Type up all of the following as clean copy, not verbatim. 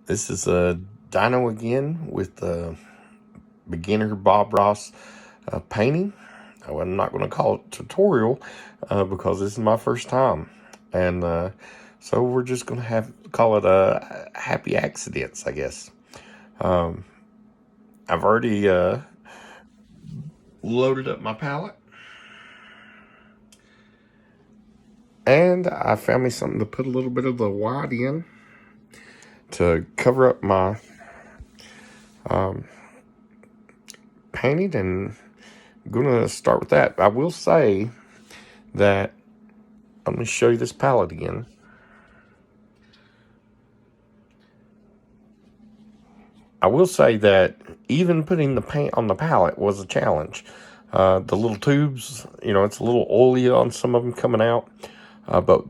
This is a dyno again with the beginner Bob Ross painting. I'm not going to call it tutorial because this is my first time, and so we're just going to call it happy accidents, I guess. I've already loaded up my palette, and I found me something to put a little bit of the white in to cover up my painting, and I'm going to start with that. I will say that, let me show you this palette again. I will say that even putting the paint on the palette was a challenge. The little tubes, it's a little oily on some of them coming out. But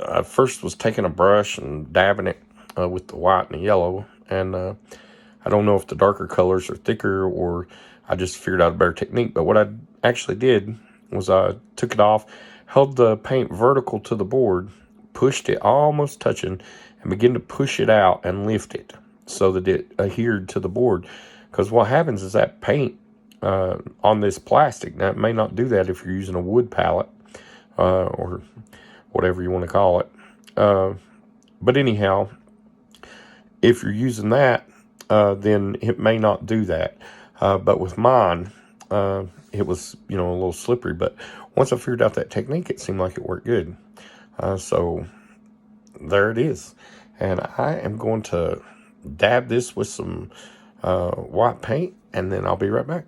I first was taking a brush and dabbing it with the white and the yellow. And I don't know if the darker colors are thicker or I just figured out a better technique. But what I actually did was I took it off, held the paint vertical to the board, pushed it almost touching, and began to push it out and lift it so that it adhered to the board. Because what happens is that paint on this plastic, now it may not do that if you're using a wood palette or whatever you want to call it. But anyhow, if you're using that, then it may not do that. But with mine, it was, a little slippery. But once I figured out that technique, it seemed like it worked good. So there it is. And I am going to dab this with some white paint, and then I'll be right back.